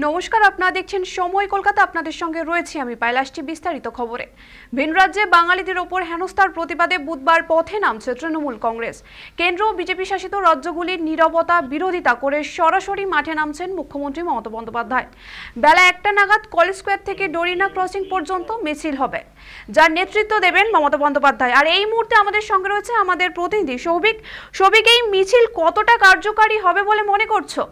নমস্কার, আপনারা দেখছেন সময় কলকাতা। আপনাদের সঙ্গে রয়েছে আমি পাইলাসটি। বিস্তারিত খবরে, ভিন রাজ্যে বাঙালিদের ওপর হেনস্থার প্রতিবাদে বুধবার পথে নামছে তৃণমূল কংগ্রেস। কেন্দ্র ও বিজেপি শাসিত রাজ্যগুলির নীরবতা বিরোধিতা করে সরাসরি মাঠে নামছেন মুখ্যমন্ত্রী মমতা বন্দ্যোপাধ্যায়। বেলা 1টা নাগাদ কলেজ স্কোয়ার থেকে ডরিনা ক্রসিং পর্যন্ত মিছিল হবে, যার নেতৃত্ব দেবেন মমতা বন্দ্যোপাধ্যায়। আর এই মুহূর্তে আমাদের সঙ্গে রয়েছে আমাদের প্রতিনিধি সৌভিক। এই মিছিল কতটা কার্যকারী হবে বলে মনে করছো?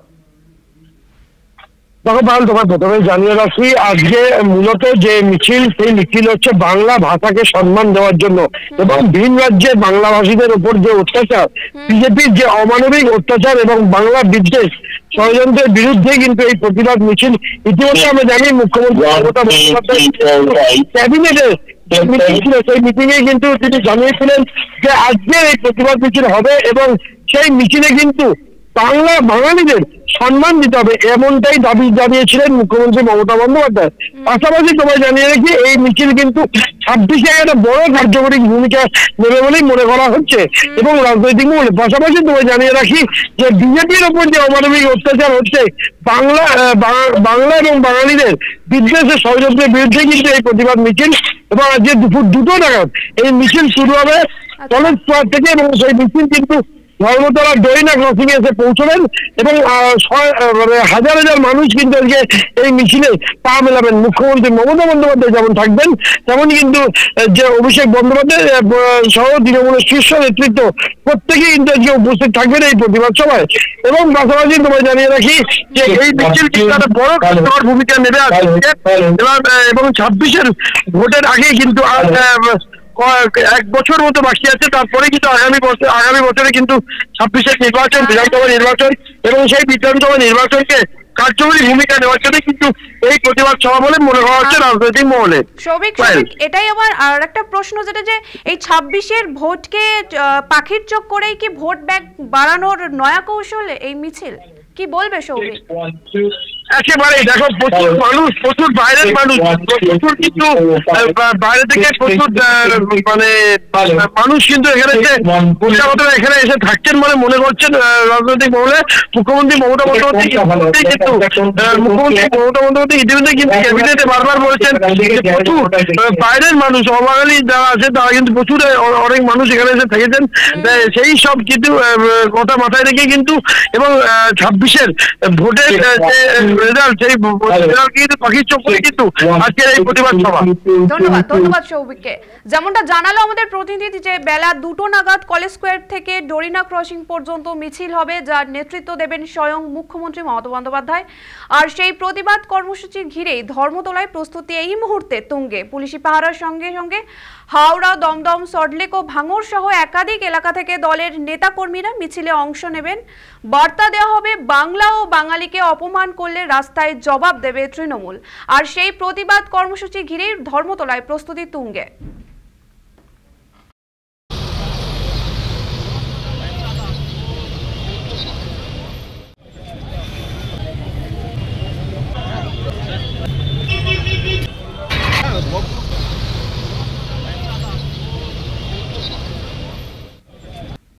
দেখো পাল, তোমার প্রথমে জানিয়ে রাখি, আজকে মূলত যে মিছিল, সেই মিছিল হচ্ছে বাংলা ভাষাকে সম্মান দেওয়ার জন্য এবং ভিন রাজ্যে বাংলা ভাষীদের উপর যে অত্যাচার, বিজেপির যে অমানবিক অত্যাচার এবং বাংলা বিদ্বেষ ষড়যন্ত্রের বিরুদ্ধে কিন্তু এই প্রতিবাদ মিছিল। ইতিমধ্যে আমরা জানি মুখ্যমন্ত্রী মমতা বন্দ্যোপাধ্যায় ক্যাবিনেটের মিটিং ছিল, সেই মিটিং এ কিন্তু তিনি জানিয়েছিলেন যে আজকে এই প্রতিবাদ মিছিল হবে এবং সেই মিছিলে কিন্তু বাঙালিদের সম্মান দিতে হবে, এমনটাই দাবি জানিয়েছিলেন মুখ্যমন্ত্রী মমতা বন্দ্যোপাধ্যায়। পাশাপাশি তোমায় জানিয়ে রাখি, এই মিছিল কিন্তু 26-এ একটা বড় কার্যকরী ভূমিকা নেবে বলেই মনে করা হচ্ছে এবং রাজনৈতিক মহলে। পাশাপাশি তোমায় জানিয়ে রাখি যে বিজেপির ওপর যে অমানবিক অত্যাচার হচ্ছে, বাংলা এবং বাঙালিদের বিদ্বেষের ষড়যন্ত্রের বিরুদ্ধে কিন্তু এই প্রতিবাদ মিছিল এবং আজকে দুপুর 2টো নাগাদ এই মিছিল শুরু হবে কলেজ স্কোয়ার থেকে এবং সেই মিছিল কিন্তু ধর্মতলা ডরিনা ক্রসিং এসে পৌঁছবেন এবং হাজার হাজার মানুষ কিন্তু আজকে এই মিছিলে পা মেলাবেন। মুখ্যমন্ত্রী মমতা বন্দ্যোপাধ্যায় যেমন থাকবেন, তেমন কিন্তু যে অভিষেক বন্দ্যোপাধ্যায় সহ তৃণমূলের শীর্ষ নেতৃত্ব প্রত্যেকেই কিন্তু আজকে উপস্থিত থাকবেন এই প্রতিবাদ সভায়। এবং পাশাপাশি তোমায় জানিয়ে রাখি যে এই মিছিল কিন্তু একটা বড় কার্যকর ভূমিকা নেবে এবং 26-এর ভোটের আগে কিন্তু 1 বছর মতো বাকি আছে, তারপরে কিন্তু আগামী বছরে কিন্তু 26-এর নির্বাচন, বিধানসভা নির্বাচন এবং সেই বিধানসভা নির্বাচনকে কার্যকরী ভূমিকা নেওয়ার জন্য কিন্তু এই প্রতিবাদ সভা বলে মনে করা হচ্ছে রাজনৈতিক মহলে। সৌভিক, এটাই আমার আর একটা প্রশ্ন, যেটা যে এই 26-এর ভোটকে পাখির চোখ করেই কি ভোট ব্যাংক বাড়ানোর নয়া কৌশল এই মিছিল, কি বলবে সৌভিক? একেবারে দেখো, প্রচুর মানুষ, প্রচুর বাইরের মানুষ, প্রচুর কিন্তু বাইরে থেকে প্রচুর মানুষ কিন্তু এখানে এসে থাকছেন বলে মনে করছেন রাজনৈতিক মহলে। মুখ্যমন্ত্রী মমতা বন্দ্যোপাধ্যায় ইতিমধ্যে কিন্তু ক্যাবিনেটে বারবার বলেছেন প্রচুর বাইরের মানুষ, অবাঙালি যারা আছে তারা কিন্তু প্রচুর অনেক মানুষ এখানে এসে থেকেছেন। সেই সব কিন্তু কথা মাথায় রেখে কিন্তু এবং 26-এর ভোটের ধন্যবাদ সৌভিককে। যেমনটা জানালো আমাদের প্রতিনিধি যে বেলা 2টো নাগাদ কলেজ স্কোয়ার থেকে ডরিনা ক্রসিং পর্যন্ত মিছিল হবে, যার নেতৃত্ব দেবেন স্বয়ং মুখ্যমন্ত্রী মমতা বন্দ্যোপাধ্যায়। আর সেই প্রতিবাদ কর্মসূচি ঘিরেই ধর্মতলায় প্রস্তুতি এই মুহূর্তে তুঙ্গে। পুলিশি পাহারার সঙ্গে সঙ্গে হাওড়া, দমদম, সল্টলেক ও ভাঙড় সহ একাধিক এলাকা থেকে দলের নেতাকর্মীরা মিছিলে অংশ নেবেন। বার্তা দেওয়া হবে, বাংলা ও বাঙালিকে অপমান করলে রাস্তায় জবাব দেবে তৃণমূল। আর সেই প্রতিবাদ কর্মসূচি ঘিরেই ধর্মতলায় প্রস্তুতি তুঙ্গে।